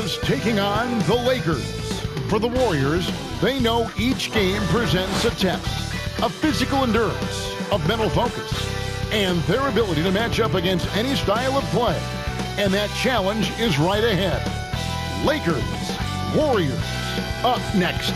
Warriors taking on the Lakers. For the Warriors, they know each game presents a test of physical endurance, of mental focus, and their ability to match up against any style of play. And that challenge is right ahead. Lakers, Warriors, up next.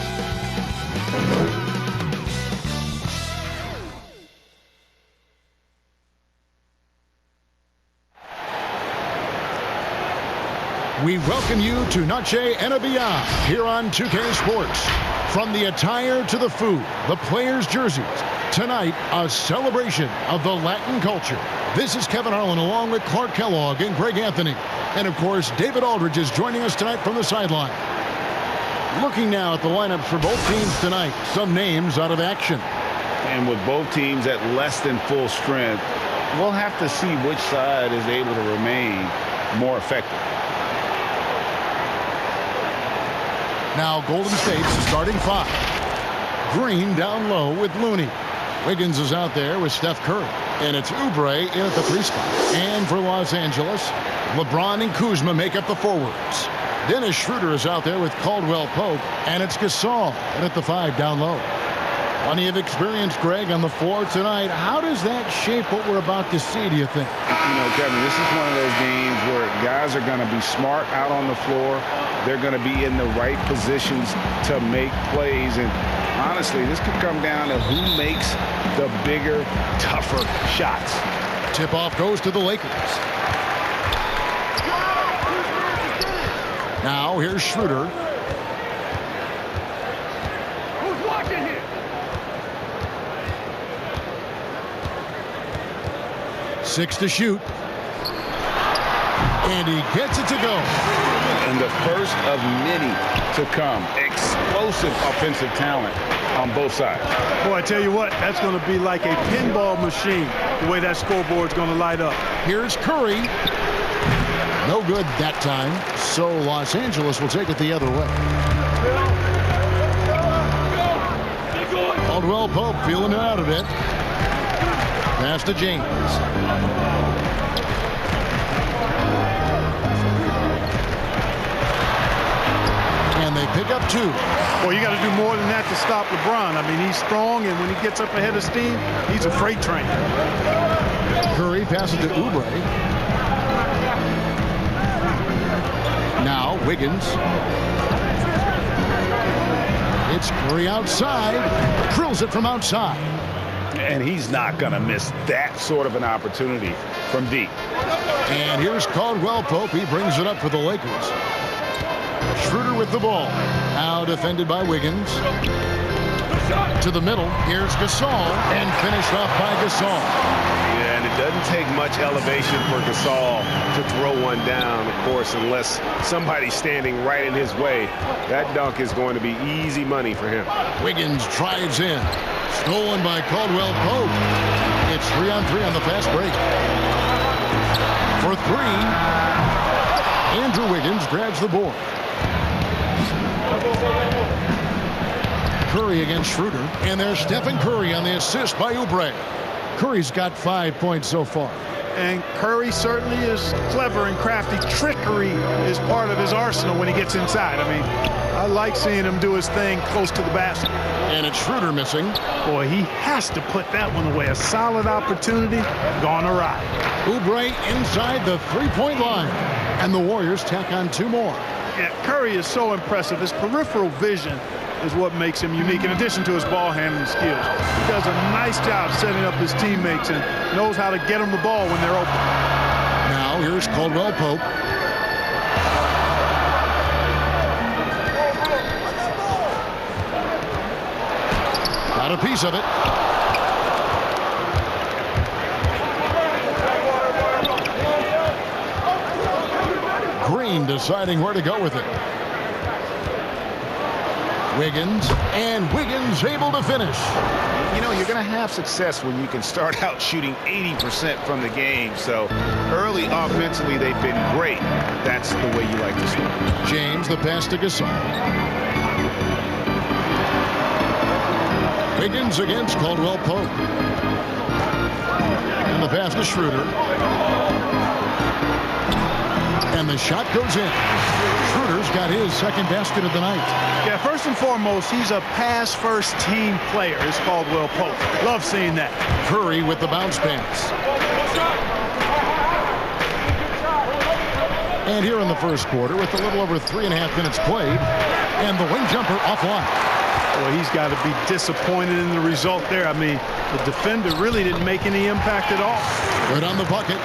We welcome you to Noche and Beyond here on 2K Sports. From the attire to the food, the players' jerseys, tonight a celebration of the Latin culture. This is Kevin Harlan along with Clark Kellogg and Greg Anthony. And of course, David Aldridge is joining us tonight from the sideline. Looking now at the lineups for both teams tonight, some names out of action. And with both teams at less than full strength, we'll have to see which side is able to remain more effective. Now Golden State's starting five. Green down low with Looney. Wiggins is out there with Steph Curry. And it's Oubre in at the 3 spot. And for Los Angeles, LeBron and Kuzma make up the forwards. Dennis Schroeder is out there with Caldwell Pope. And it's Gasol in at the 5 down low. Plenty of experience, Greg, on the floor tonight. How does that shape what we're about to see, do you think? You know, Kevin, this is one of those games where guys are going to be smart out on the floor. They're going to be in the right positions to make plays. And honestly, this could come down to who makes the bigger, tougher shots. Tip-off goes to the Lakers. Now here's Schroeder. Who's watching here? 6 to shoot. And he gets it to go. And the first of many to come. Explosive offensive talent on both sides. Boy, I tell you what, that's going to be like a pinball machine, the way that scoreboard's going to light up. Here's Curry. No good that time, so Los Angeles will take it the other way. Caldwell Pope feeling it out a bit. Pass to James. And they pick up 2. Well, you got to do more than that to stop LeBron. I mean, he's strong, and when he gets up ahead of steam, he's a freight train. Curry passes to Oubre. Now Wiggins. It's Curry outside. Drills it from outside. And he's not going to miss that sort of an opportunity from deep. And here's Caldwell Pope. He brings it up for the Lakers. Schroeder with the ball. Now defended by Wiggins. To the middle. Here's Gasol. And finished off by Gasol. Yeah, and it doesn't take much elevation for Gasol to throw one down, of course, unless somebody's standing right in his way. That dunk is going to be easy money for him. Wiggins drives in. Stolen by Caldwell Pope. It's 3-on-3 on the fast break. For 3, Andrew Wiggins grabs the board. Curry against Schroeder. And there's Stephen Curry on the assist by Oubre. Curry's got 5 points so far. And Curry certainly is clever and crafty. Trickery is part of his arsenal when he gets inside. I mean, I like seeing him do his thing close to the basket. And it's Schroeder missing. Boy, he has to put that one away. A solid opportunity gone awry. Oubre inside the 3-point line. And the Warriors tack on 2 more. Yeah, Curry is so impressive. His peripheral vision is what makes him unique, in addition to his ball handling skills. He does a nice job setting up his teammates and knows how to get them the ball when they're open. Now here's Caldwell Pope. Got a piece of it. Green deciding where to go with it. Wiggins, and Wiggins able to finish. You know, you're going to have success when you can start out shooting 80% from the game. So early offensively, they've been great. That's the way you like to start. James, the pass to Gasol. Wiggins against Caldwell Pope. And the pass to Schroeder. And the shot goes in. Schroeder's got his second basket of the night. Yeah, first and foremost, he's a pass-first team player, is Caldwell Pope. Love seeing that. Curry with the bounce pass. And here in the first quarter, with a little over 3.5 minutes played, and the wing jumper offline. Well, he's got to be disappointed in the result there. I mean, the defender really didn't make any impact at all. Good on the bucket.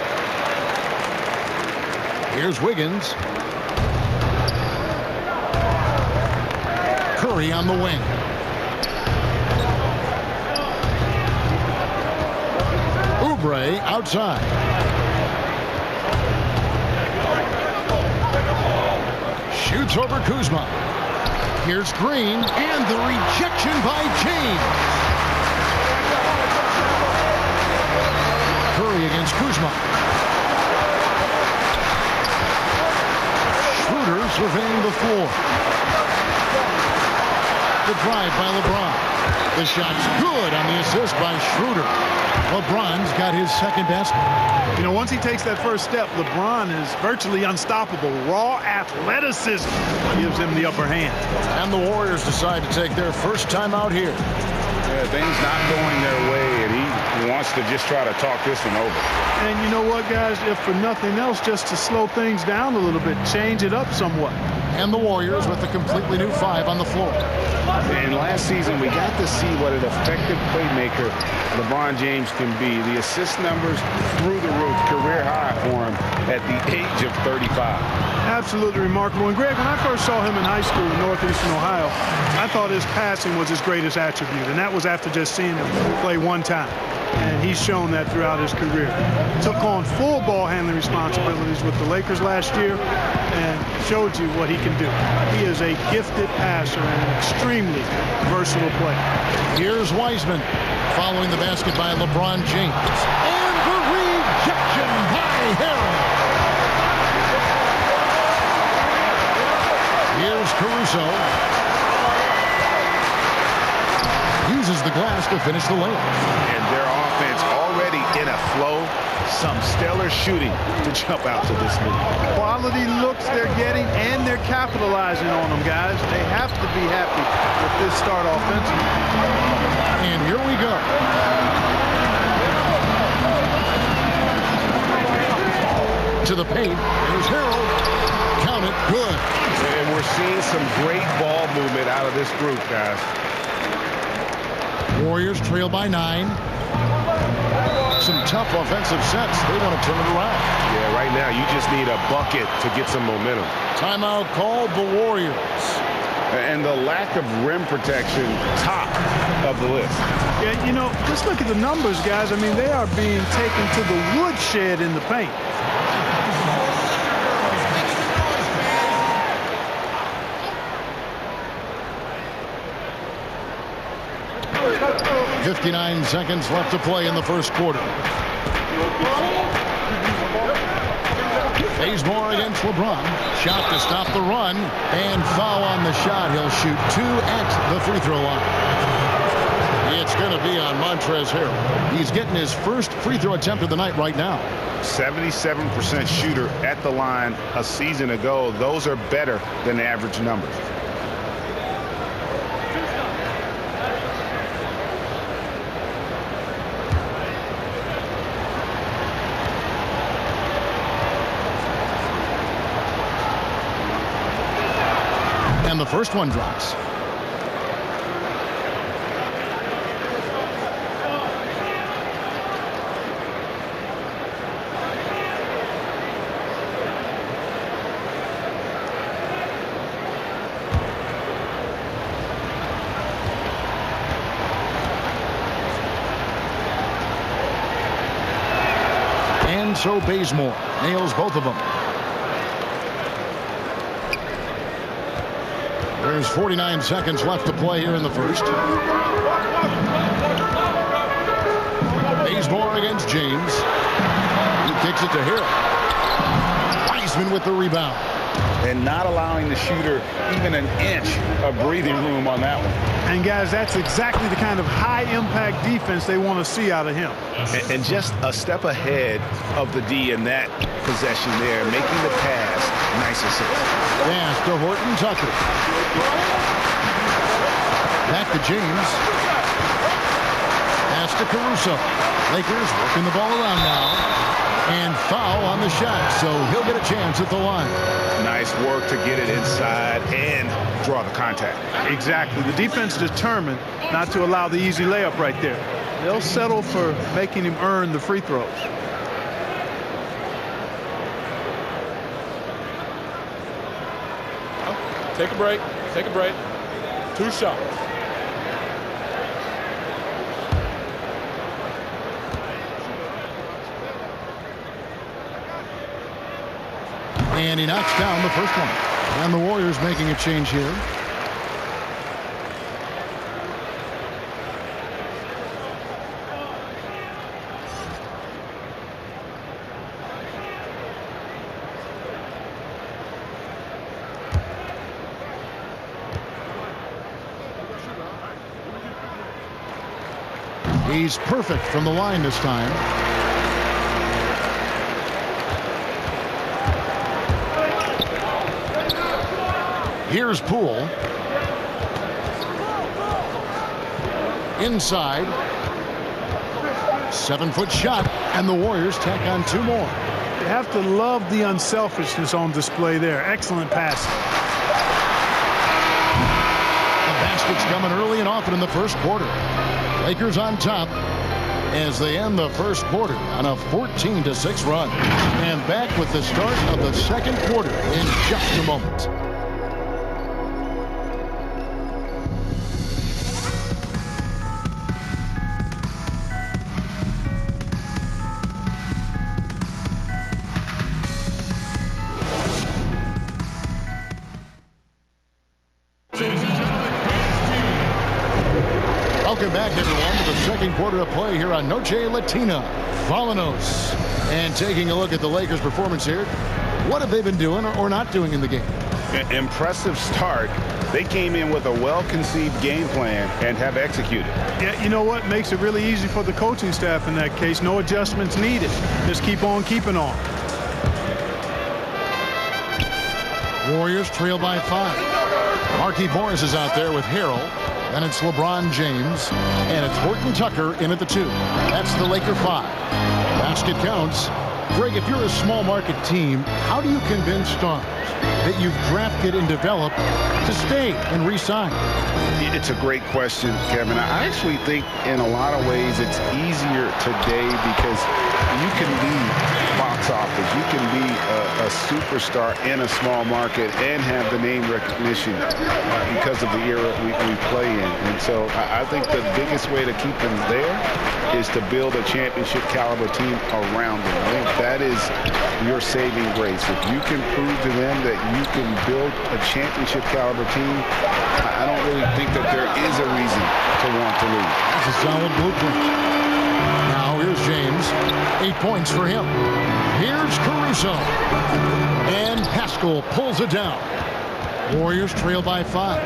Here's Wiggins. Curry on the wing. Oubre outside. Shoots over Kuzma. Here's Green, and the rejection by James. Curry against Kuzma. Schroeder surveying the floor. The drive by LeBron. The shot's good on the assist by Schroeder. LeBron's got his second basket. You know, once he takes that first step, LeBron is virtually unstoppable. Raw athleticism gives him the upper hand. And the Warriors decide to take their first time out here. Yeah, things not going their way, and he wants to just try to talk this one over. And you know what, guys? If for nothing else, just to slow things down a little bit, change it up somewhat. And the Warriors with a completely new 5 on the floor. And last season, we got to see what an effective playmaker LeBron James can be. The assist numbers through the roof, career high for him at the age of 35. Absolutely remarkable. And Greg, when I first saw him in high school in northeastern Ohio, I thought his passing was his greatest attribute. And that was after just seeing him play one time. And he's shown that throughout his career. Took on full ball handling responsibilities with the Lakers last year and showed you what he can do. He is a gifted passer and an extremely versatile player. Here's Wiseman following the basket by LeBron James. And the rejection by Harrell. Here's Caruso. Uses the glass to finish the layup. And their offense already in a flow. Some stellar shooting to jump out to this lead. Quality looks they're getting, and they're capitalizing on them, guys. They have to be happy with this start offensively. And here we go. To the paint. Here's Harrell. Count it. Good. And we're seeing some great ball movement out of this group, guys. Warriors trail by 9. Some tough offensive sets. They want to turn it around. Yeah, right now you just need a bucket to get some momentum. Timeout called the Warriors. And the lack of rim protection, top of the list. Yeah, you know, just look at the numbers, guys. I mean, they are being taken to the woodshed in the paint. 59 seconds left to play in the first quarter. Bazemore against LeBron. Shot to stop the run. And foul on the shot. He'll shoot 2 at the free throw line. It's going to be on Montrezl Harrell. He's getting his first free throw attempt of the night right now. 77% shooter at the line a season ago. Those are better than the average numbers. And the first one drops. And so Bazemore nails both of them. There's 49 seconds left to play here in the first. Bazemore against James. He kicks it to Harrell. Wiseman with the rebound. and not allowing the shooter even an inch of breathing room on that one. And guys, that's exactly the kind of high-impact defense they want to see out of him. And just a step ahead of the D in that possession there, making the pass. Nice assist. Pass to Horton Tucker. Back to James. Pass to Caruso. Lakers working the ball around now. And foul on the shot, so he'll get a chance at the line. Nice work to get it inside and draw the contact. Exactly. The defense determined not to allow the easy layup right there. They'll settle for making him earn the free throws. Take a break. Take a break. 2 shots. And he knocks down the first one. And the Warriors making a change here. He's perfect from the line this time. Here's Poole. Inside. 7-foot shot, and the Warriors tack on 2 more. You have to love the unselfishness on display there. Excellent passing. The basket's coming early and often in the first quarter. Lakers on top as they end the first quarter on a 14-6 run. And back with the start of the second quarter in just a moment. Welcome back, everyone, to the second quarter of play here on Noche Latina. Volanos. And taking a look at the Lakers' performance here. What have they been doing or not doing in the game? Impressive start. They came in with a well-conceived game plan and have executed. Yeah, you know what? Makes it really easy for the coaching staff in that case. No adjustments needed. Just keep on keeping on. Warriors trail by 5. Marquise Morris is out there with Harrell. Then it's LeBron James. And it's Horton Tucker in at the 2. That's the Laker 5. Basket counts. Greg, if you're a small market team, how do you convince stars that you've drafted and developed to stay and re-sign? It's a great question, Kevin. I actually think in a lot of ways it's easier today because you can be box office. You can be a superstar in a small market and have the name recognition because of the era we play in. And so I think the biggest way to keep them there is to build a championship caliber team around them. I think that is your saving grace. If you can prove to them that you can build a championship caliber team, I don't really think that there is a reason to want to leave. That's a solid blueprint. Now here's James. 8 points for him. Here's Caruso. And Pascal pulls it down. Warriors trail by 5.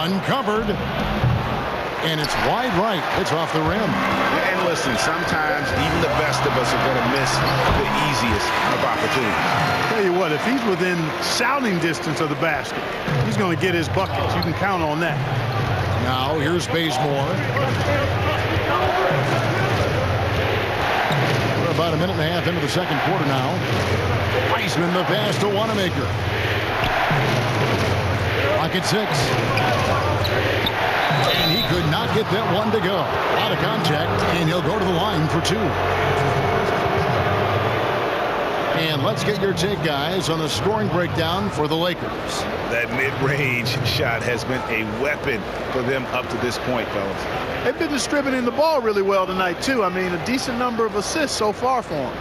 Uncovered. And it's wide right. It's off the rim. And listen, sometimes even the best of us are going to miss the easiest of opportunities. Tell you what, if he's within shouting distance of the basket, he's going to get his buckets. You can count on that. Now here's Bazemore. We're about a minute and a half into the second quarter now. Wiseman the pass to Wanamaker. Clock at 6. And he could not get that one to go. Out of contact, and he'll go to the line for 2. And let's get your take, guys, on the scoring breakdown for the Lakers. That mid-range shot has been a weapon for them up to this point, fellas. They've been distributing the ball really well tonight, too. I mean, a decent number of assists so far for them.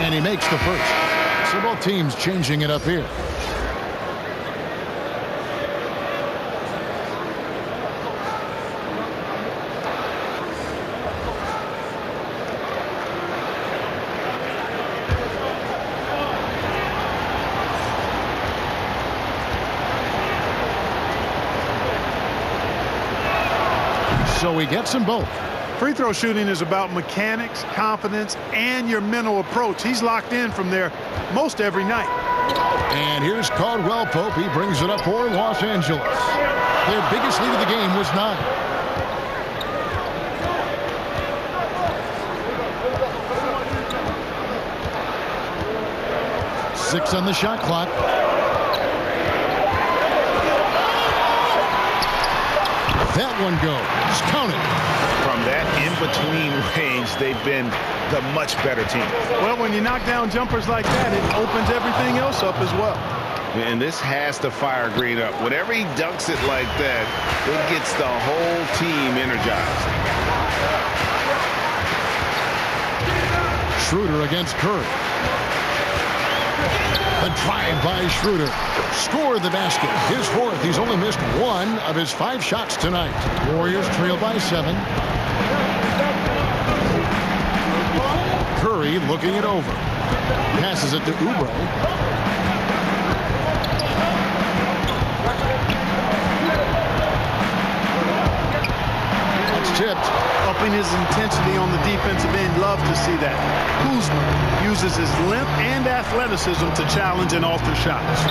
And he makes the first. So both teams changing it up here. So he gets them both. Free throw shooting is about mechanics, confidence, and your mental approach. He's locked in from there most every night. And here's Caldwell Pope. He brings it up for Los Angeles. Their biggest lead of the game was 9. Six on the shot clock. That one goes. Count it. From that in-between range, they've been the much better team. Well, when you knock down jumpers like that, it opens everything else up as well. And this has to fire Green up. Whenever he dunks it like that, it gets the whole team energized. Schroeder against Curry. The drive by Schroeder. Score the basket. His 4th. He's only missed 1 of his 5 shots tonight. Warriors trail by 7. Curry looking it over. Passes it to Oubre. It's tipped. Upping his intensity on the defensive end. Love to see that. Kuzma uses his length and athleticism to challenge and alter shots.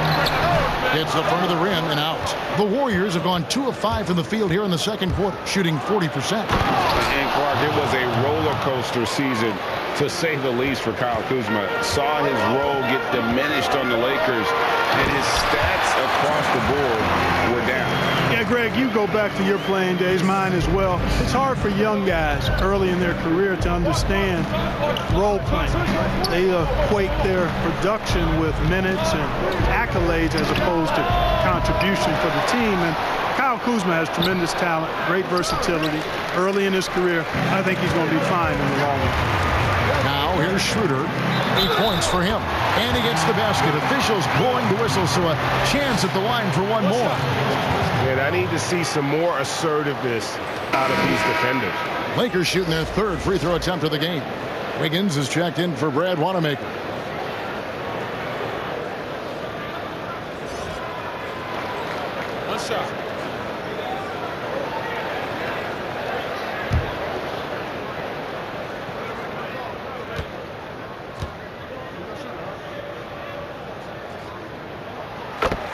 Hits the front of the rim and out. The Warriors have gone 2 of 5 from the field here in the second quarter, shooting 40%. And Clark, it was a roller coaster season, to say the least, for Kyle Kuzma. Saw his role get diminished on the Lakers, and his stats across the board were down. Yeah, Greg, you go back to your playing days, mine as well. It's hard for young guys early in their career to understand role playing. They equate their production with minutes and accolades as opposed to contribution for the team. And Kyle Kuzma has tremendous talent, great versatility early in his career. I think he's going to be fine in the long run. Now here's Schroeder. 8 points for him. And he gets the basket. Officials blowing the whistle, so a chance at the line for one more. And I need to see some more assertiveness out of these defenders. Lakers shooting their 3rd free throw attempt of the game. Wiggins is checked in for Brad Wanamaker. One shot.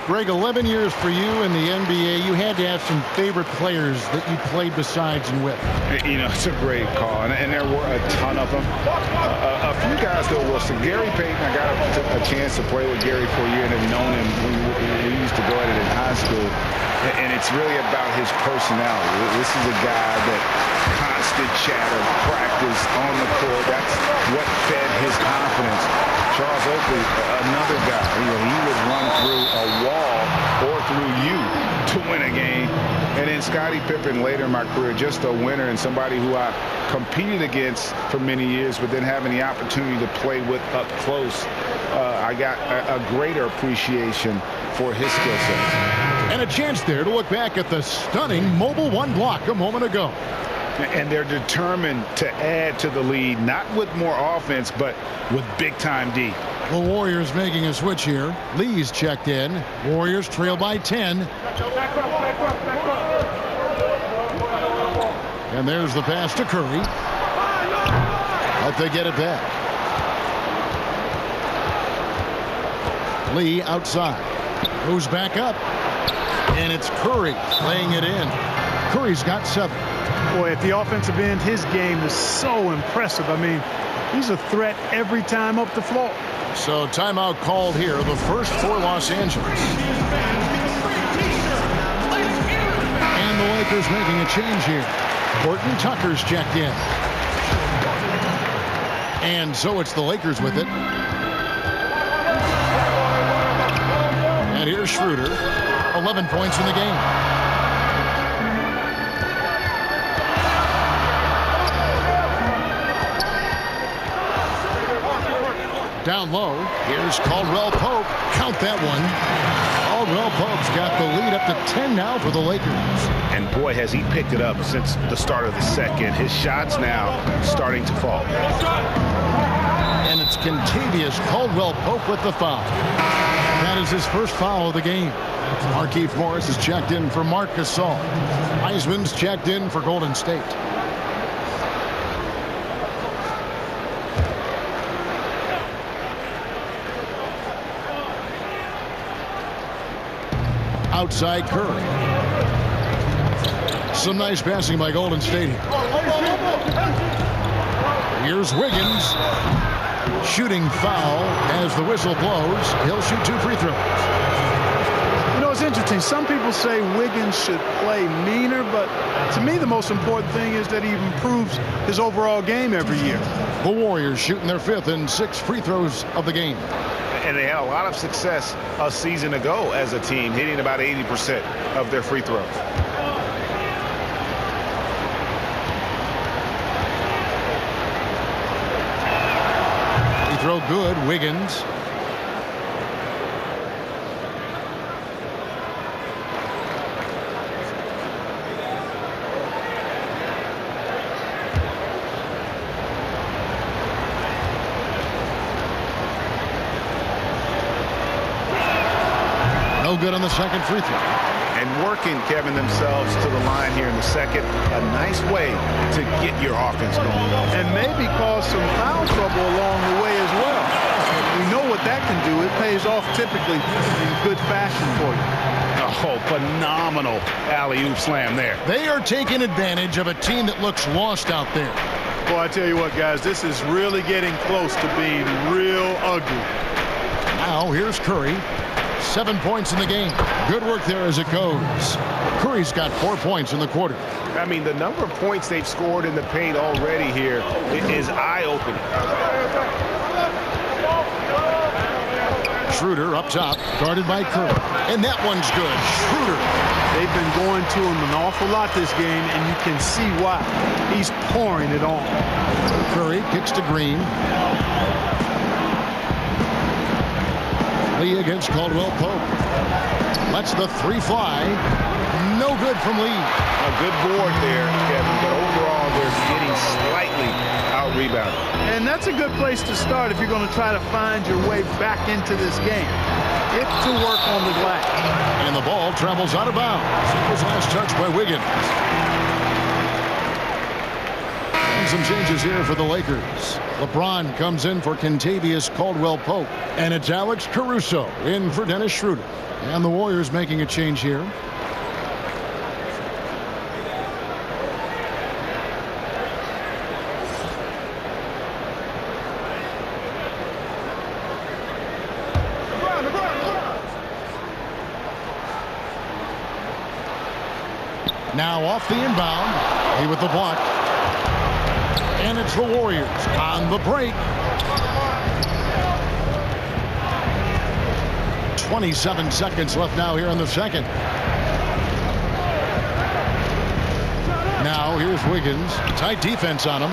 Greg, 11 years for you in the NBA. You had to have some favorite players that you played besides and with. You know, it's a great call, and there were a ton of them. A few guys, though, Wilson. Gary Payton, I got a chance to play with Gary for a year and have known him. We used to go at it in high school, and it's really about his personality. This is a guy that constant chatter, practice on the court. That's what fed his confidence. Charles Oakley, another guy. He would run through a wall or through you to win a game. And then Scottie Pippen, later in my career, just a winner and somebody who I competed against for many years, but then having the opportunity to play with up close, I got a greater appreciation for his skill set. And a chance there to look back at the stunning mobile 1 block a moment ago. And they're determined to add to the lead, not with more offense, but with big-time D. The Warriors making a switch here. Lee's checked in. Warriors trail by 10. And there's the pass to Curry. But they get it back. Lee outside. Moves back up. And it's Curry laying it in. Curry's got 7. Boy, at the offensive end, his game is so impressive. I mean, he's a threat every time up the floor. So timeout called here, the first for Los Angeles. And the Lakers making a change here. Horton Tucker's checked in. And so it's the Lakers with it. And here's Schroeder. 11 points in the game. down low. Here's Caldwell Pope. Count that one. Caldwell Pope's got the lead up to 10 now for the Lakers. And boy, has he picked it up since the start of the second. His shots now starting to fall. And it's Kentavious Caldwell Pope with the foul. That is his first foul of the game. Markieff Morris is checked in for Marc Gasol. Wiseman's checked in for Golden State. Outside Curry. Some nice passing by Golden State. Here's Wiggins. Shooting foul as the whistle blows. He'll shoot 2 free throws. You know, it's interesting. Some people say Wiggins should play meaner, but to me the most important thing is that he improves his overall game every year. The Warriors shooting their 5th and 6th free throws of the game. And they had a lot of success a season ago as a team, hitting about 80% of their free throws. Free throw good. Wiggins. No good on the second free throw. And working, Kevin, themselves to the line here in the second. A nice way to get your offense going. And maybe cause some foul trouble along the way as well. We know what that can do. It pays off typically in good fashion for you. Oh, phenomenal alley-oop slam there. They are taking advantage of a team that looks lost out there. Well, I tell you what, guys, this is really getting close to being real ugly. Now, here's Curry. 7 points in the game. Good work there as it goes. Curry's got 4 points in the quarter. I mean, the number of points they've scored in the paint already here is eye-opening. Schroeder up top, guarded by Curry. And that one's good. Schroeder. They've been going to him an awful lot this game, and you can see why. He's pouring it on. Curry kicks to Green. Lee against Caldwell Pope. Lets the 3 fly. No good from Lee. A good board there, Kevin, but overall they're getting slightly out-rebounded. And that's a good place to start if you're going to try to find your way back into this game. Get to work on the glass. And the ball travels out of bounds. It was last touch by Wiggins. And some changes here for the Lakers. LeBron comes in for Kentavious Caldwell Pope. And it's Alex Caruso in for Dennis Schroeder. And the Warriors making a change here. Now off the inbound. He with the block. And it's the Warriors on the break. 27 seconds left now here in the second. Now here's Wiggins. Tight defense on him.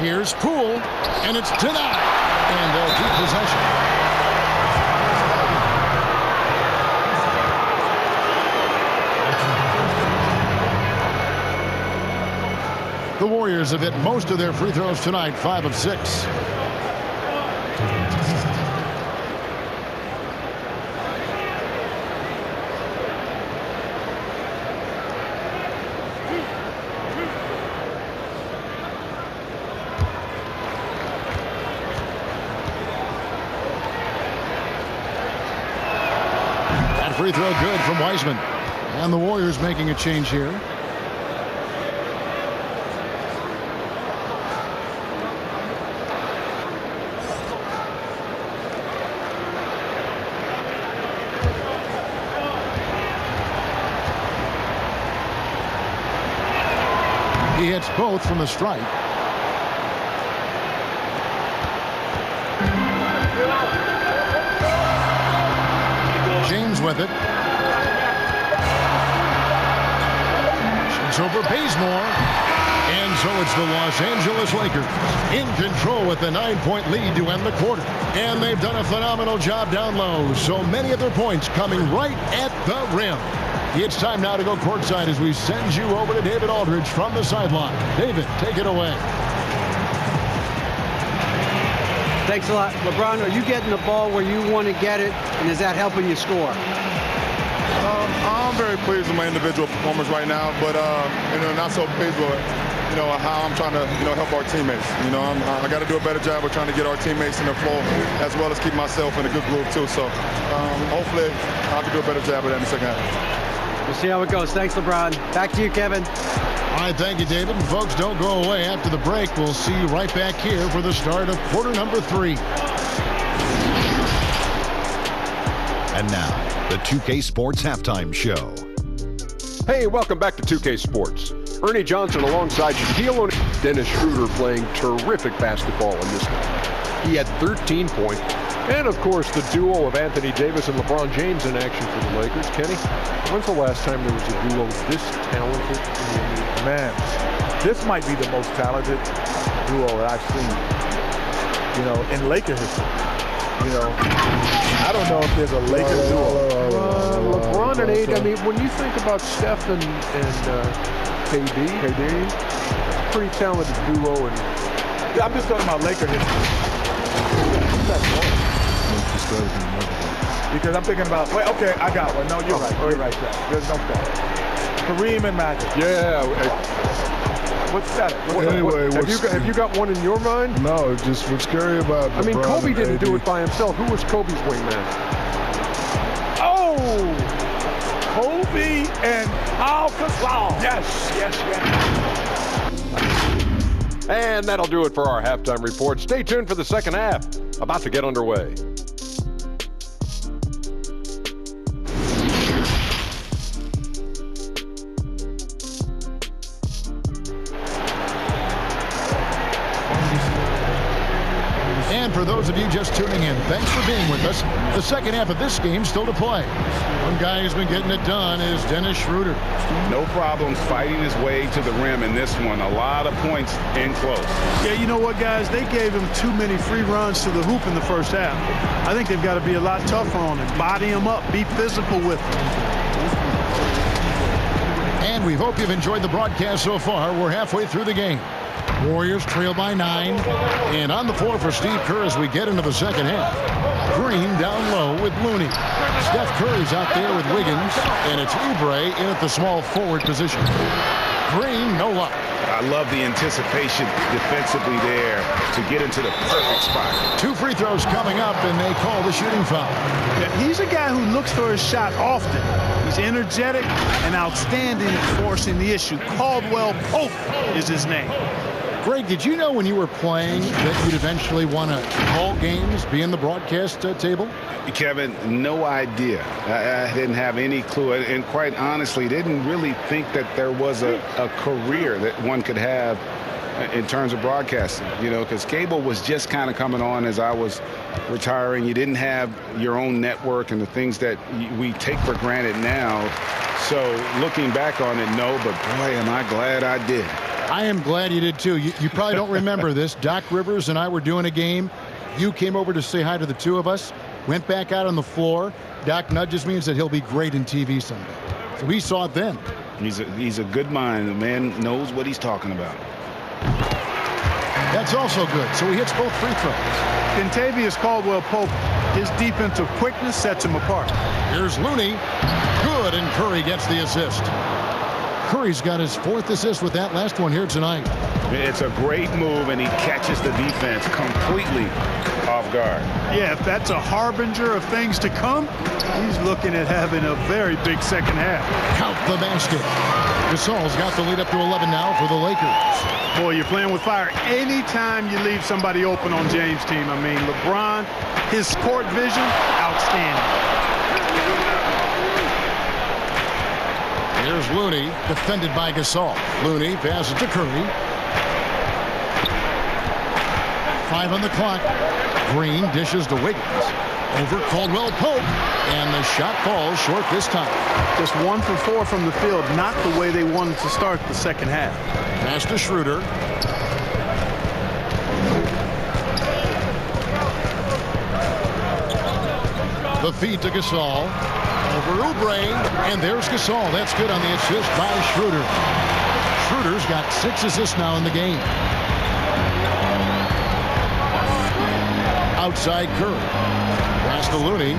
Here's Poole. And it's denied. And they'll keep possession. The Warriors have hit most of their free throws tonight, 5 of 6. That free throw good from Wiseman. And the Warriors making a change here. He hits both from the stripe. James with it. Shoots over Bazemore. And so it's the Los Angeles Lakers in control with a 9-point lead to end the quarter. And they've done a phenomenal job down low. So many of their points coming right at the rim. It's time now to go courtside as we send you over to David Aldridge from the sideline. David, take it away. Thanks a lot. LeBron, are you getting the ball where you want to get it, and is that helping you score? I'm very pleased with my individual performance right now, but not so pleased with how I'm trying to help our teammates. I got to do a better job of trying to get our teammates in the flow as well as keep myself in a good groove too. So hopefully I have to do a better job of that in the second half. We'll see how it goes. Thanks, LeBron. Back to you, Kevin. All right, thank you, David. And folks, don't go away. After the break, we'll see you right back here for the start of quarter number 3. And now, the 2K Sports Halftime Show. Hey, welcome back to 2K Sports. Ernie Johnson alongside Shaquille O'Neal. Dennis Schroeder playing terrific basketball in this one. He had 13 points. And, of course, the duo of Anthony Davis and LeBron James in action for the Lakers. Kenny, when's the last time there was a duo this talented in the NBA? Man, this might be the most talented duo that I've seen, in Laker history. I don't know if there's a Laker duo. LeBron and AD, I mean, when you think about Steph and KD, pretty talented duo. And I'm just talking about Laker history. Because I'm thinking about, okay, I got one. No, you're right. You're right. There's no doubt. Kareem and Magic. Yeah. What's that? Anyway, have you got one in your mind? No, just what's scary about I mean, Kobe didn't do it by himself. Who was Kobe's wingman? Oh! Kobe and Al Gasol. Yes. And that'll do it for our halftime report. Stay tuned for the second half. About to get underway. And for those of you just tuning in, thanks for being with us. The second half of this game still to play. One guy who's been getting it done is Dennis Schroeder. No problems fighting his way to the rim in this one. A lot of points in close. Yeah, you know what, guys? They gave him too many free runs to the hoop in the first half. I think they've got to be a lot tougher on him. Body him up. Be physical with him. And we hope you've enjoyed the broadcast so far. We're halfway through the game. Warriors trail by 9. And on the floor for Steve Kerr as we get into the second half. Green down low with Looney. Steph Curry's out there with Wiggins. And it's Oubre in at the small forward position. Green, no luck. I love the anticipation defensively there to get into the perfect spot. 2 free throws coming up, and they call the shooting foul. Yeah, he's a guy who looks for his shot often. He's energetic and outstanding at forcing the issue. Caldwell Pope is his name. Greg, did you know when you were playing that you'd eventually want to call games, be in the broadcast table? Kevin, no idea. I didn't have any clue. And quite honestly, didn't really think that there was a career that one could have in terms of broadcasting, because cable was just kind of coming on as I was retiring. You didn't have your own network and the things that we take for granted now. So looking back on it, no, but boy, am I glad I did. I am glad you did, too. You probably don't remember this. Doc Rivers and I were doing a game. You came over to say hi to the two of us, went back out on the floor. Doc nudges me and said he'll be great in TV someday. So we saw it then. He's a good mind. The man knows what he's talking about. That's also good. So he hits both free throws. Kentavious Caldwell-Pope, his defensive quickness sets him apart. Here's Looney. Good, and Curry gets the assist. Curry's got his 4th assist with that last one here tonight. It's a great move, and he catches the defense completely off guard. Yeah, if that's a harbinger of things to come, he's looking at having a very big second half. Count the basket. Gasol's got the lead up to 11 now for the Lakers. Boy, you're playing with fire anytime you leave somebody open on James' team. I mean, LeBron, his court vision, outstanding. Here's Looney, defended by Gasol. Looney passes to Curry. 5 on the clock. Green dishes to Wiggins. Over Caldwell Pope. And the shot falls short this time. Just 1 for 4 from the field. Not the way they wanted to start the second half. Pass to Schroeder. The feed to Gasol. Over Oubre. And there's Gasol. That's good on the assist by Schroeder. Schroeder's got 6 assists now in the game. Outside Curry. Pass to Looney.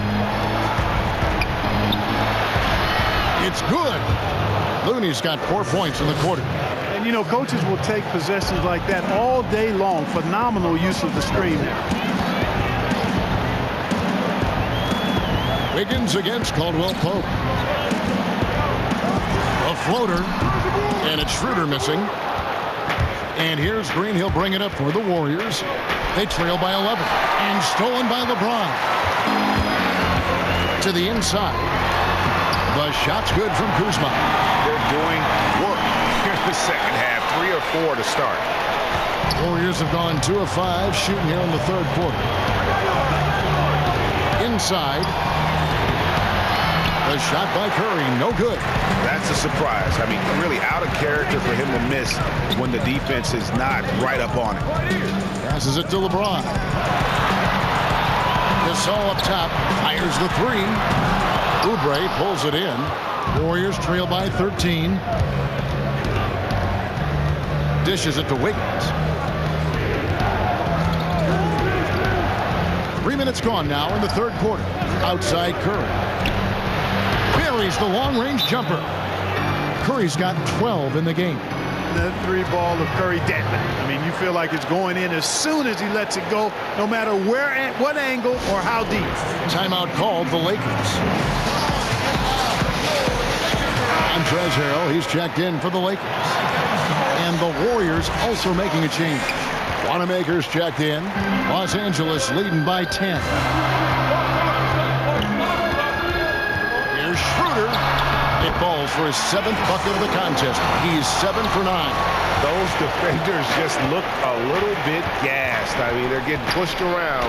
It's good. Looney's got 4 points in the quarter. And, you know, coaches will take possessions like that all day long. Phenomenal use of the screen there. Wiggins against Caldwell Pope. A floater. And it's Schroeder missing. And here's Green. He'll bring it up for the Warriors. They trail by 11. And stolen by LeBron. To the inside. The shot's good from Kuzma. They're doing work here in the second half. 3 or 4 to start. Warriors have gone 2 of 5 shooting here in the third quarter. Inside. The shot by Curry, no good. That's a surprise. I mean, really out of character for him to miss when the defense is not right up on it. Passes it to LeBron. Gasol up top, fires the 3. Oubre pulls it in. Warriors trail by 13. Dishes it to Wiggins. 3 minutes gone now in the third quarter. Outside Curry. Buries the long-range jumper. Curry's got 12 in the game. That 3 ball of Curry deadly. I mean, you feel like it's going in as soon as he lets it go, no matter where, at what angle, or how deep. Timeout called the Lakers. Montrezl Harrell, he's checked in for the Lakers. And the Warriors also making a change. Wanamaker's checked in. Los Angeles leading by 10. Here's Schroeder. It falls for his 7th bucket of the contest. He's 7 for 9. Those defenders just look a little bit gassed. I mean, they're getting pushed around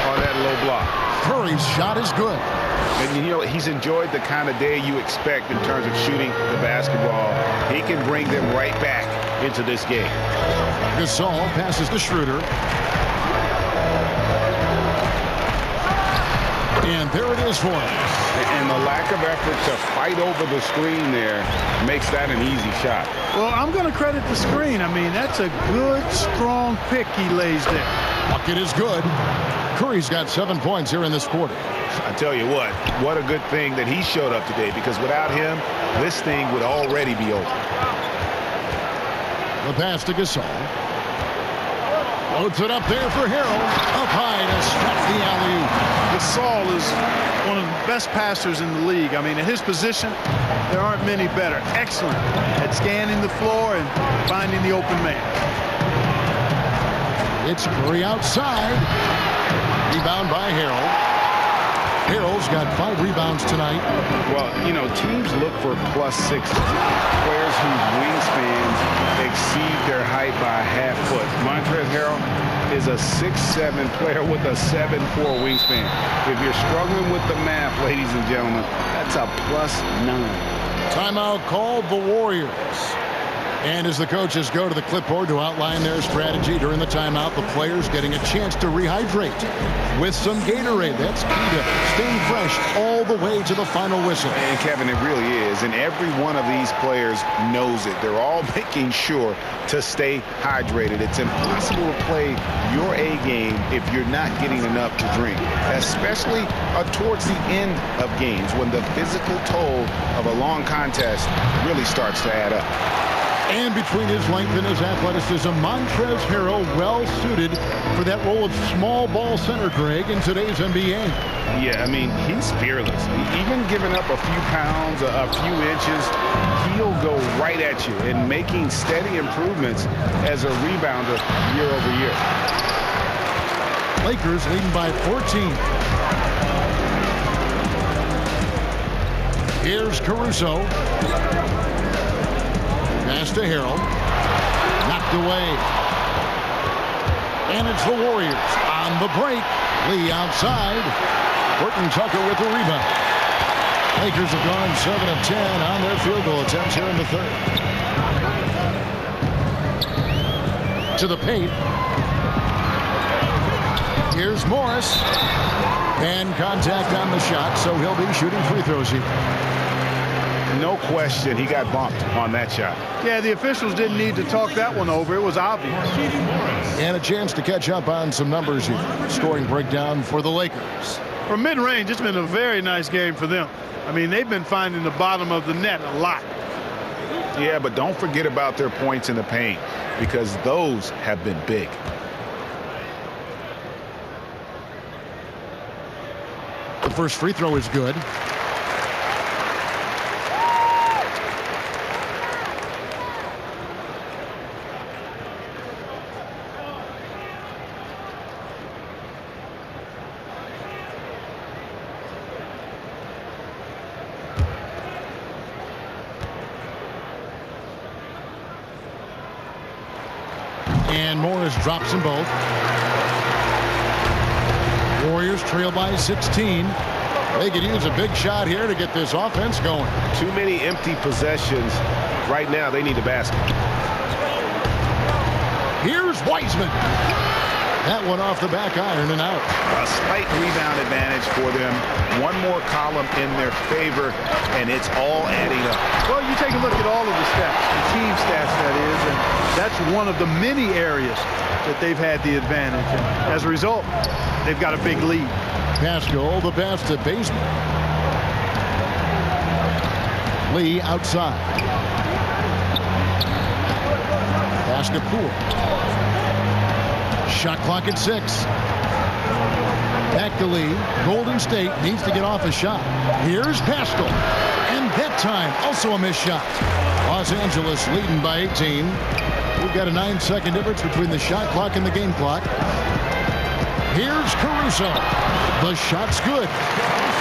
on that low block. Curry's shot is good. And, you know, he's enjoyed the kind of day you expect in terms of shooting the basketball. He can bring them right back into this game. Gasol passes to Schroeder. And there it is for him. And the lack of effort to fight over the screen there makes that an easy shot. Well, I'm going to credit the screen. I mean, that's a good, strong pick he lays there. Bucket is good. Curry's got 7 points here in this quarter. I tell you what a good thing that he showed up today, because without him, this thing would already be over. The pass to Gasol. Loads it up there for Harrell. Up high to stop the alley-oop. Gasol is one of the best passers in the league. I mean, in his position, there aren't many better. Excellent at scanning the floor and finding the open man. It's Curry outside. Rebound by Harrell. Harrell's got 5 rebounds tonight. Well, you know, teams look for +6s. Players whose wingspans exceed their height by a half foot. Montrezl Harrell is a 6'7" player with a 7'4" wingspan. If you're struggling with the math, ladies and gentlemen, that's a +9. Timeout called the Warriors. And as the coaches go to the clipboard to outline their strategy during the timeout, the players getting a chance to rehydrate with some Gatorade. That's key to staying fresh all the way to the final whistle. And Kevin, it really is. And every one of these players knows it. They're all making sure to stay hydrated. It's impossible to play your A game if you're not getting enough to drink, especially towards the end of games when the physical toll of a long contest really starts to add up. And between his length and his athleticism, Montrezl Harrell well suited for that role of small ball center, Greg, in today's NBA. Yeah, I mean, he's fearless. Even giving up a few pounds, a few inches, he'll go right at you and making steady improvements as a rebounder year over year. Lakers leading by 14. Here's Caruso. Pass to Harrell. Knocked away. And it's the Warriors on the break. Lee outside. Horton Tucker with the rebound. Lakers have gone 7 of 10 on their field goal attempts here in the third. To the paint. Here's Morris. And contact on the shot, so he'll be shooting free throws here. No question, he got bumped on that shot. Yeah, the officials didn't need to talk that one over. It was obvious. And a chance to catch up on some numbers here. Scoring breakdown for the Lakers. From mid-range, it's been a very nice game for them. I mean, they've been finding the bottom of the net a lot. Yeah, but don't forget about their points in the paint, because those have been big. The first free throw is good. And Morris drops them both. Warriors trail by 16. They could use a big shot here to get this offense going. Too many empty possessions. Right now, they need a basket. Here's Wiseman. That one off the back iron and out. A slight rebound advantage for them. One more column in their favor, and it's all adding up. Well, you take a look at all of the stats, the team stats, that is, and that's one of the many areas that they've had the advantage. And as a result, they've got a big lead. Pascal, the pass to Baseman. Lee outside. Pass to Poole. Shot clock at 6. Back to Lee. Golden State needs to get off a shot. Here's Pascal. And that time, also a missed shot. Los Angeles leading by 18. We've got a 9-second difference between the shot clock and the game clock. Here's Caruso. The shot's good.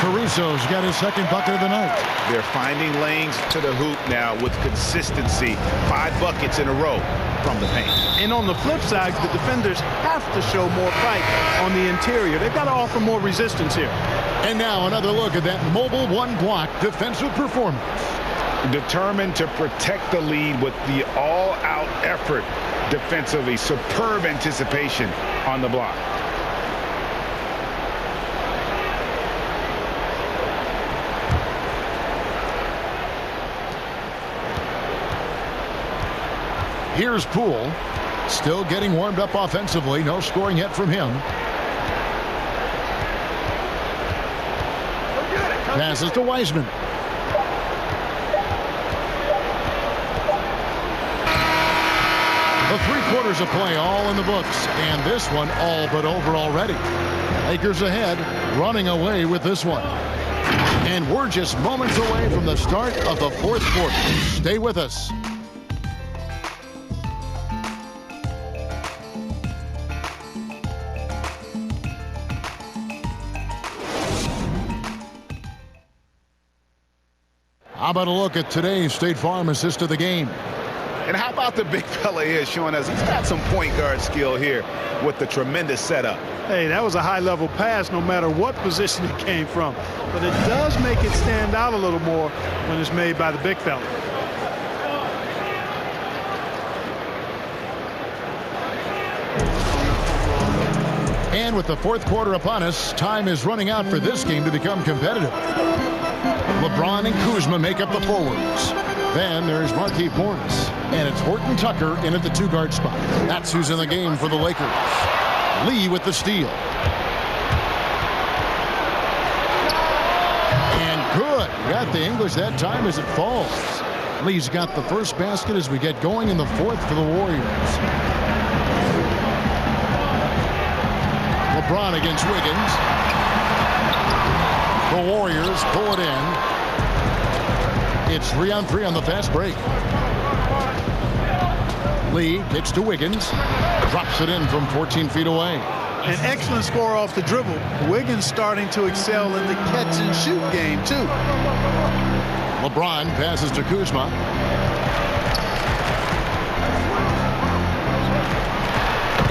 Caruso's got his second bucket of the night. They're finding lanes to the hoop now with consistency. 5 buckets in a row from the paint. And on the flip side, the defenders have to show more fight on the interior. They've got to offer more resistance here. And now another look at that mobile one-block defensive performance. Determined to protect the lead with the all-out effort defensively. Superb anticipation on the block. Here's Poole, still getting warmed up offensively. No scoring yet from him. Passes to Wiseman. The 3 quarters of play all in the books, and this one all but over already. Lakers ahead, running away with this one. And we're just moments away from the start of the 4th quarter. Stay with us. How about a look at today's State Farm assist of the game? And how about the big fella here showing us he's got some point guard skill here with the tremendous setup. Hey, that was a high-level pass no matter what position it came from. But it does make it stand out a little more when it's made by the big fella. And with the 4th quarter upon us, time is running out for this game to become competitive. LeBron and Kuzma make up the forwards. Then there's Markieff Morris. And it's Horton Tucker in at the 2-guard spot. That's who's in the game for the Lakers. Lee with the steal. And good. Got the English that time as it falls. Lee's got the first basket as we get going in the 4th for the Warriors. LeBron against Wiggins. The Warriors pull it in. It's 3-on-3 on the fast break. Lee kicks to Wiggins. Drops it in from 14 feet away. An excellent score off the dribble. Wiggins starting to excel in the catch-and-shoot game, too. LeBron passes to Kuzma.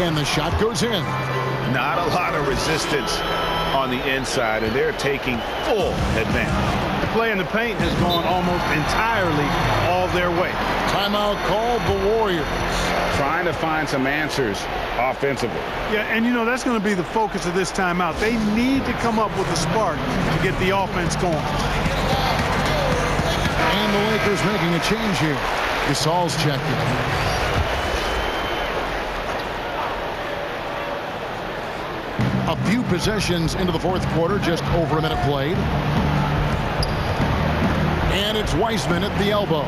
And the shot goes in. Not a lot of resistance on the inside, and they're taking full advantage. The play in the paint has gone almost entirely all their way. Timeout called the Warriors. Trying to find some answers offensively. Yeah, and you know, that's going to be the focus of this timeout. They need to come up with a spark to get the offense going. And the Lakers making a change here. Gasol's checked in. A few possessions into the fourth quarter, just over a minute played. And it's Wiseman at the elbow.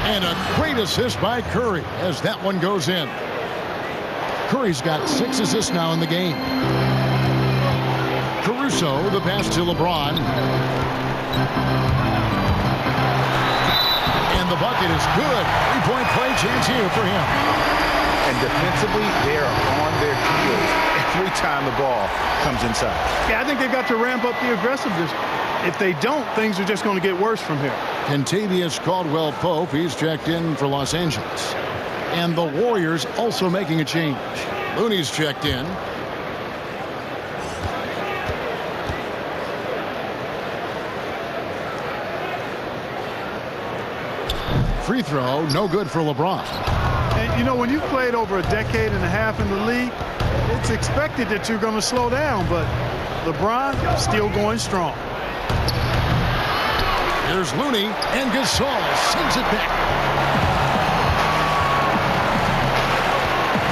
And a great assist by Curry as that one goes in. Curry's got 6 assists now in the game. Caruso, the pass to LeBron. And the bucket is good. 3-point play chance here for him. And defensively, they are on their heels every time the ball comes inside. Yeah, I think they've got to ramp up the aggressiveness. If they don't, things are just going to get worse from here. Kentavious Caldwell-Pope, he's checked in for Los Angeles. And the Warriors also making a change. Looney's checked in. Free throw, no good for LeBron. And, you know, when you've played over a decade and a half in the league, it's expected that you're going to slow down, but LeBron still going strong. Here's Looney, and Gasol sends it back.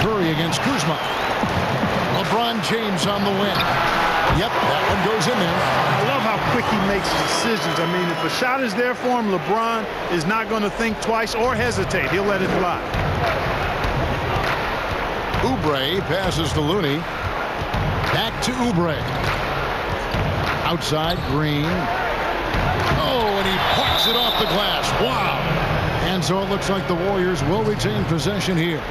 Curry against Kuzma. LeBron James on the win. Yep, that one goes in there. I love how quick he makes decisions. I mean, if a shot is there for him, LeBron is not going to think twice or hesitate. He'll let it fly. Oubre passes to Looney. Back to Oubre. Outside, Green. Oh, and he plucks it off the glass. Wow. And so it looks like the Warriors will retain possession here.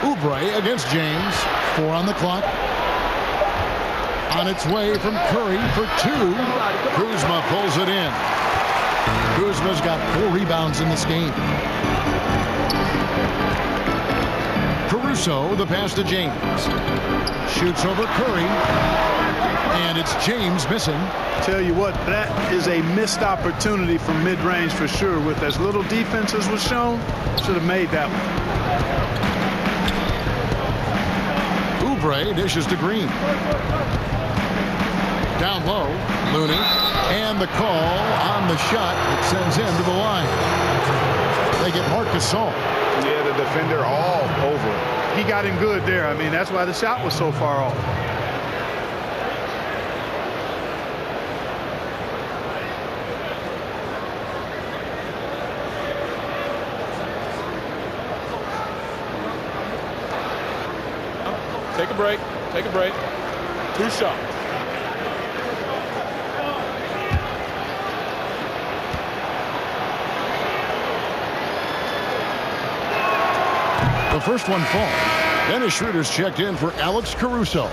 Oubre against James. 4 on the clock. On its way from Curry for 2. Kuzma pulls it in. Kuzma's got 4 rebounds in this game. Caruso, the pass to James. Shoots over Curry. And it's James missing. Tell you what, that is a missed opportunity from mid-range for sure. With as little defense as was shown, should have made that one. Oubre dishes to Green. Down low, Looney. And the call on the shot that sends him to the line. They get Marc Gasol. Yeah, the defender all over it. He got him good there. I mean, that's why the shot was so far off. Take a break. Take a break. 2 shots. The first one falls. Dennis Schroeder's checked in for Alex Caruso.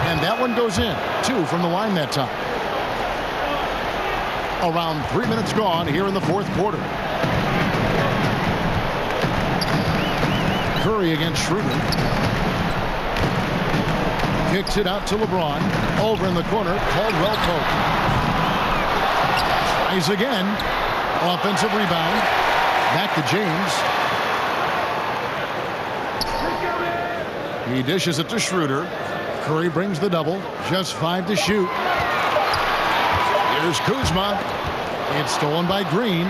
And that one goes in. 2 from the line that time. Around 3 minutes gone here in the fourth quarter. Curry against Schroeder. Kicks it out to LeBron. Over in the corner, Caldwell-Pope. Tries again. Offensive rebound. Back to James. He dishes it to Schroeder. Curry brings the double. Just 5 to shoot. Here's Kuzma. It's stolen by Green.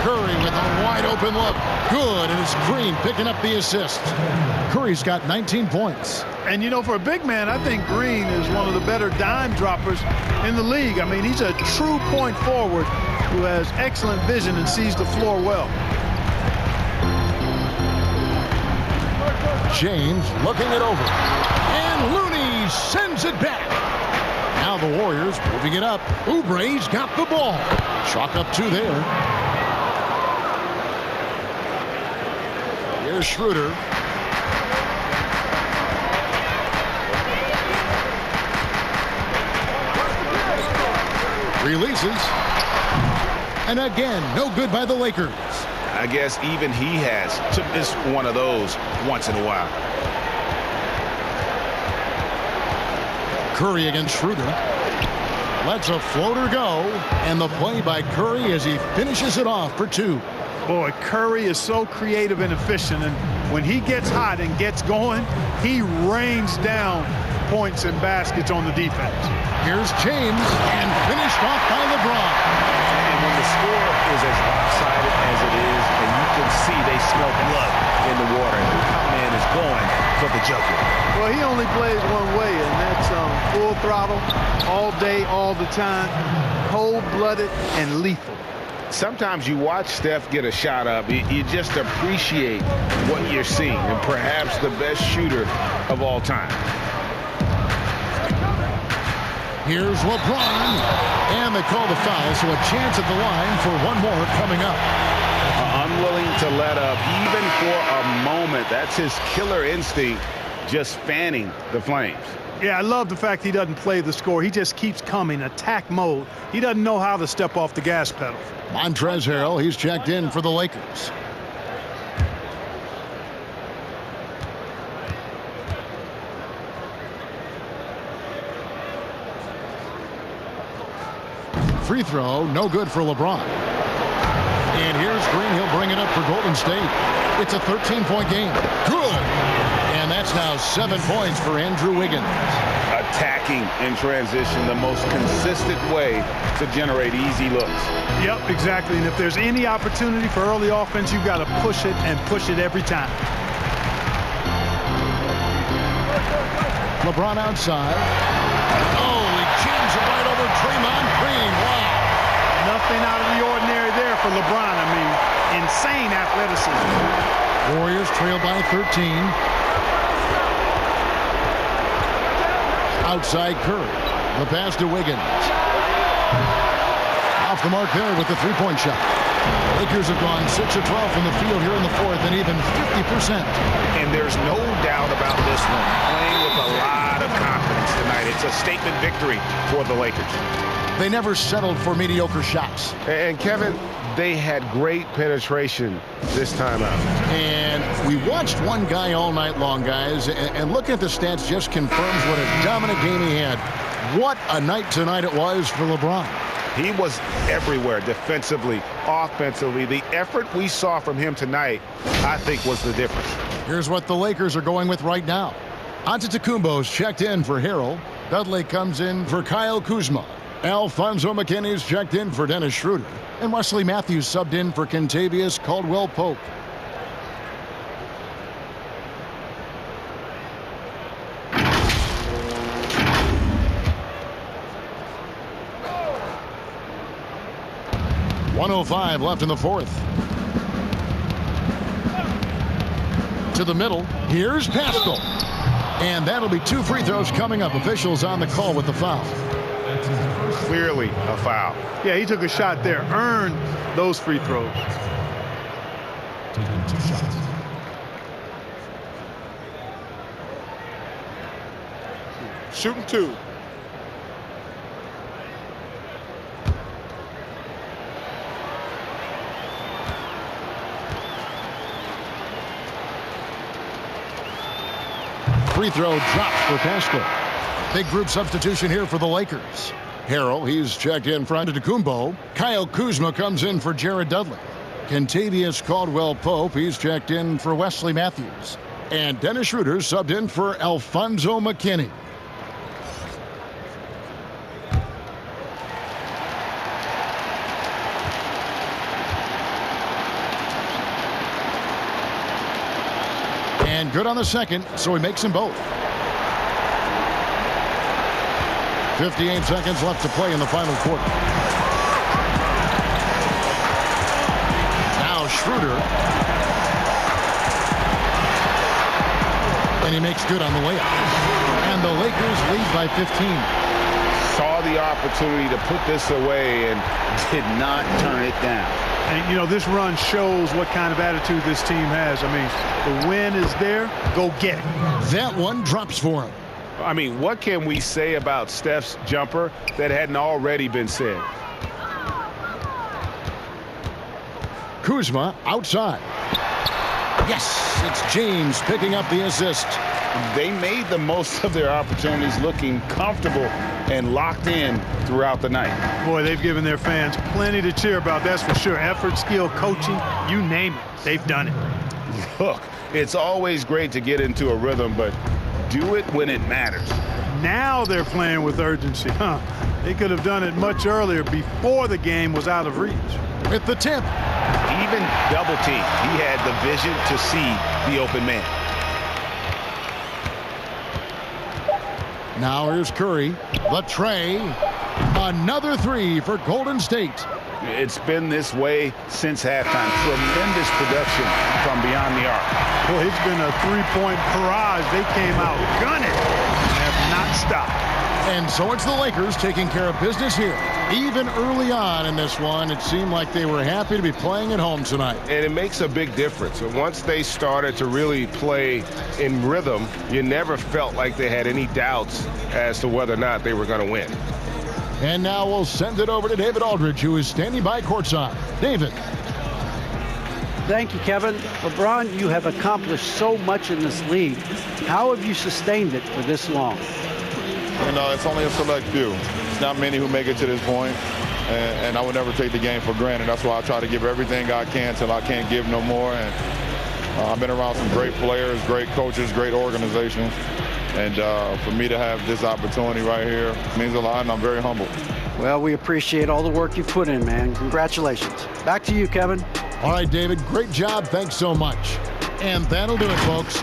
Curry with a wide open look. Good, and it's Green picking up the assist. Curry's got 19 points. And, you know, for a big man, I think Green is one of the better dime droppers in the league. I mean, he's a true point forward who has excellent vision and sees the floor well. James looking it over. And Looney sends it back. Now the Warriors moving it up. Oubre's got the ball. Chalk up 2 there. Here's Schroeder. Releases. And again, no good by the Lakers. I guess even he has to miss one of those once in a while. Curry against Schroeder. Lets a floater go. And the play by Curry as he finishes it off for 2. Boy, Curry is so creative and efficient. And when he gets hot and gets going, he rains down points and baskets on the defense. Here's James, and finished off by LeBron. And when the score is as lopsided as it is, and you can see they smell blood in the water, and the man is going for the jugular. Well, he only plays one way, and that's full throttle, all day, all the time, cold-blooded and lethal. Sometimes you watch Steph get a shot up, you just appreciate what you're seeing, and perhaps the best shooter of all time. Here's LeBron, and they call the foul, so a chance at the line for one more coming up. Unwilling to let up, even for a moment. That's his killer instinct, just fanning the flames. Yeah, I love the fact he doesn't play the score. He just keeps coming, attack mode. He doesn't know how to step off the gas pedal. Montrezl Harrell, he's checked in for the Lakers. Free throw, no good for LeBron. And here's Green. He'll bring it up for Golden State. It's a 13-point game. Good. And that's now 7 points for Andrew Wiggins. Attacking in transition, the most consistent way to generate easy looks. Yep, exactly. And if there's any opportunity for early offense, you've got to push it and push it every time. LeBron outside. Oh, he jams it right over Draymond Green. Wow. Nothing out of the ordinary there for LeBron. I mean, insane athleticism. Warriors trail by 13. Outside Curry. The pass to Wiggins. Off the mark there with the three-point shot. Lakers have gone 6 of 12 from the field here in the fourth and even 50%. And there's no doubt about this one. Playing with a lot of confidence tonight. It's a statement victory for the Lakers. They never settled for mediocre shots. And Kevin, they had great penetration this time out. And we watched one guy all night long, guys, and looking at the stats just confirms what a dominant game he had. What a night tonight it was for LeBron. He was everywhere, defensively, offensively. The effort we saw from him tonight, I think, was the difference. Here's what the Lakers are going with right now. Antetokounmpo's checked in for Harrell. Dudley comes in for Kyle Kuzma. Alfonso McKinney's checked in for Dennis Schroeder. And Wesley Matthews subbed in for Kentavious Caldwell-Pope. .105 left in the fourth. To the middle. Here's Pascal. And that'll be 2 free throws coming up. Officials on the call with the foul. Clearly a foul. Yeah, he took a shot there. Earned those free throws. Taking 2 shots. Shooting 2. Free throw drops for Pascal. Big group substitution here for the Lakers. Harrell, he's checked in for Antetokounmpo. Kyle Kuzma comes in for Jared Dudley. Kentavious Caldwell-Pope, he's checked in for Wesley Matthews. And Dennis Schroeder subbed in for Alfonso McKinney. And good on the second, so he makes them both. 58 seconds left to play in the final quarter. Now Schroeder. And he makes good on the layup. And the Lakers lead by 15. Saw the opportunity to put this away and did not turn it down. And, you know, this run shows what kind of attitude this team has. I mean, the win is there. Go get it. That one drops for him. I mean, what can we say about Steph's jumper that hadn't already been said? Kuzma outside. Yes, it's James picking up the assist. They made the most of their opportunities, looking comfortable and locked in throughout the night. Boy, they've given their fans plenty to cheer about, that's for sure. Effort, skill, coaching, you name it, they've done it. Look, it's always great to get into a rhythm, but do it when it matters. Now they're playing with urgency. They could have done it much earlier, before the game was out of reach. With the tip. Even double team, he had the vision to see the open man. Now here's Curry. The tray. Another three for Golden State. It's been this way since halftime. Tremendous production from beyond the arc. Boy, it's been a three-point barrage. They came out gunning and have not stopped. And so it's the Lakers taking care of business here. Even early on in this one, it seemed like they were happy to be playing at home tonight. And it makes a big difference. Once they started to really play in rhythm, you never felt like they had any doubts as to whether or not they were going to win. And now we'll send it over to David Aldridge, who is standing by courtside. David. Thank you, Kevin. LeBron, you have accomplished so much in this league. How have you sustained it for this long? You know, it's only a select few. It's not many who make it to this point, and I would never take the game for granted. That's why I try to give everything I can till I can't give no more. And I've been around some great players, great coaches, great organizations. And for me to have this opportunity right here means a lot, and I'm very humble. Well, we appreciate all the work you've put in, man. Congratulations. Back to you, Kevin. All right, David, great job. Thanks so much. And that'll do it, folks.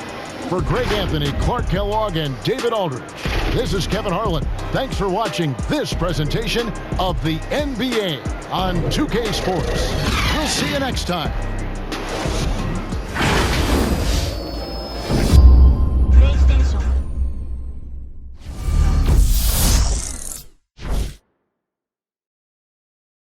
For Greg Anthony, Clark Kellogg, and David Aldridge, this is Kevin Harlan. Thanks for watching this presentation of the NBA on 2K Sports. We'll see you next time.